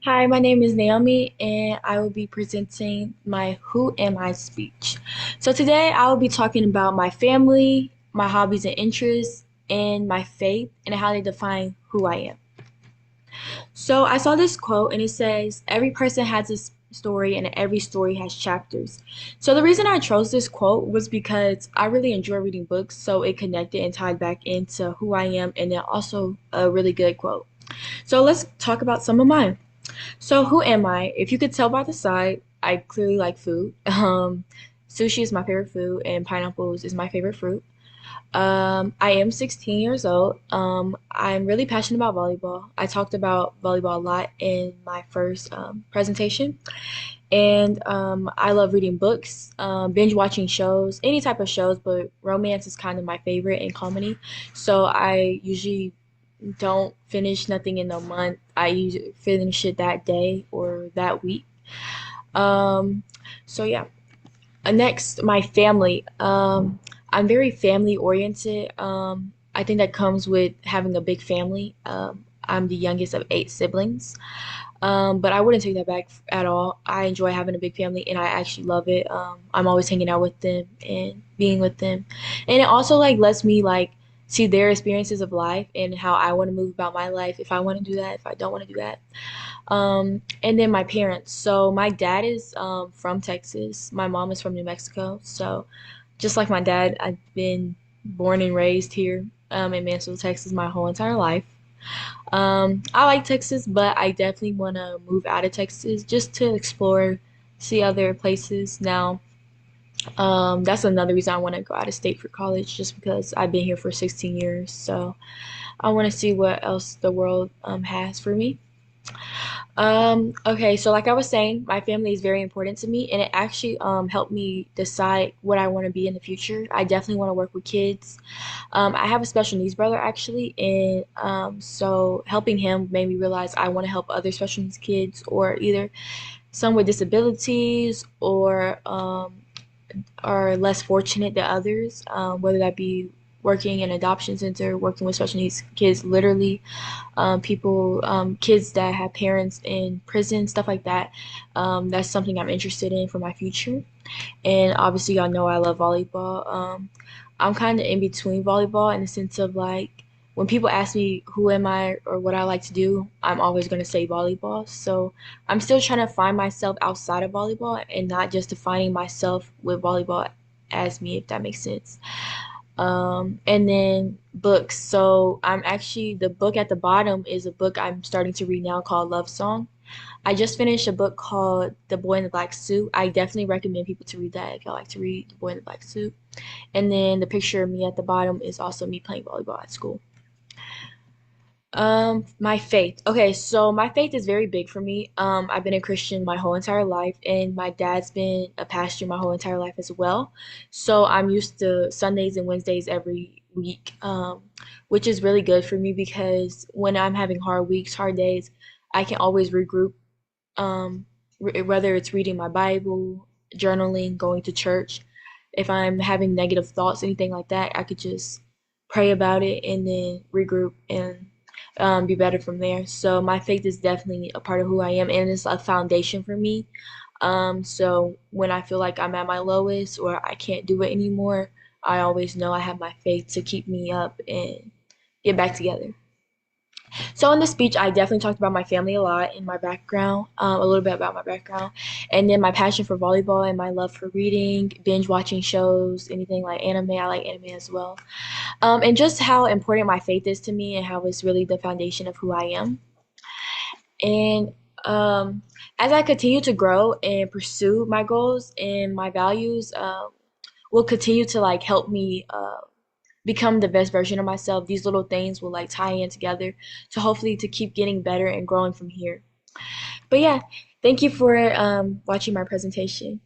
Hi, my name is Naomi, and I will be presenting my Who Am I speech. So, today I will be talking about my family, my hobbies and interests, and my faith, and how they define who I am. So, I saw this quote, and it says, "Every person has a story, and every story has chapters." So, the reason I chose this quote was because I really enjoy reading books, so it connected and tied back into who I am, and then also a really good quote. So, let's talk about some of mine. So who am I? If you could tell by the side, I clearly like food. Sushi is my favorite food, and pineapples is my favorite fruit. I am 16 years old. I'm really passionate about volleyball. I talked about volleyball a lot in my first presentation, and I love reading books, binge watching shows, any type of shows, but romance is kind of my favorite and comedy. So I usually don't finish nothing in a month. I usually finish it that day or that week. Um, so yeah. Next, my family. I'm very family oriented. I think that comes with having a big family. I'm the youngest of eight siblings. But I wouldn't take that back at all. I enjoy having a big family and I actually love it. I'm always hanging out with them and being with them. And it also like lets me like see their experiences of life and how I want to move about my life, if I want to do that, if I don't want to do that. And then my parents. So my dad is from Texas. My mom is from New Mexico. So just like my dad, I've been born and raised here in Mansfield, Texas, my whole entire life. I like Texas, but I definitely want to move out of Texas just to explore, see other places. Now, that's another reason I want to go out of state for college, just because I've been here for 16 years. So I want to see what else the world has for me. Okay, so like I was saying, my family is very important to me, and it actually helped me decide what I want to be in the future. I definitely want to work with kids. I have a special needs brother actually, and so helping him made me realize I want to help other special needs kids, or either some with disabilities, or are less fortunate than others, whether that be working in an adoption center, working with special needs kids, literally people, kids that have parents in prison, stuff like that. That's something I'm interested in for my future. And obviously, y'all know I love volleyball. I'm kind of in between volleyball in the sense of like when people ask me who am I or what I like to do, I'm always going to say volleyball. So I'm still trying to find myself outside of volleyball and not just defining myself with volleyball as me, if that makes sense. And then books. So I'm actually, the book at the bottom is a book I'm starting to read now called Love Song. I just finished a book called The Boy in the Black Suit. I definitely recommend people to read that if y'all like to read The Boy in the Black Suit. And then the picture of me at the bottom is also me playing volleyball at school. My faith. Okay, so my faith is very big for me. I've been a Christian my whole entire life, and my dad's been a pastor my whole entire life as well. So I'm used to Sundays and Wednesdays every week, which is really good for me because when I'm having hard weeks, hard days, I can always regroup. Whether it's reading my Bible, journaling, going to church. If I'm having negative thoughts, anything like that, I could just pray about it and then regroup and be better from there. So my faith is definitely a part of who I am, and it's a foundation for me. So when I feel like I'm at my lowest or I can't do it anymore, I always know I have my faith to keep me up and get back together. So in the speech, I definitely talked about my family a lot and my background, a little bit about my background, and then my passion for volleyball and my love for reading, binge watching shows, anything like anime. I like anime as well, and just how important my faith is to me and how it's really the foundation of who I am. And as I continue to grow and pursue my goals and my values, will continue to like help me become the best version of myself. These little things will like tie in together to hopefully to keep getting better and growing from here. But yeah, thank you for watching my presentation.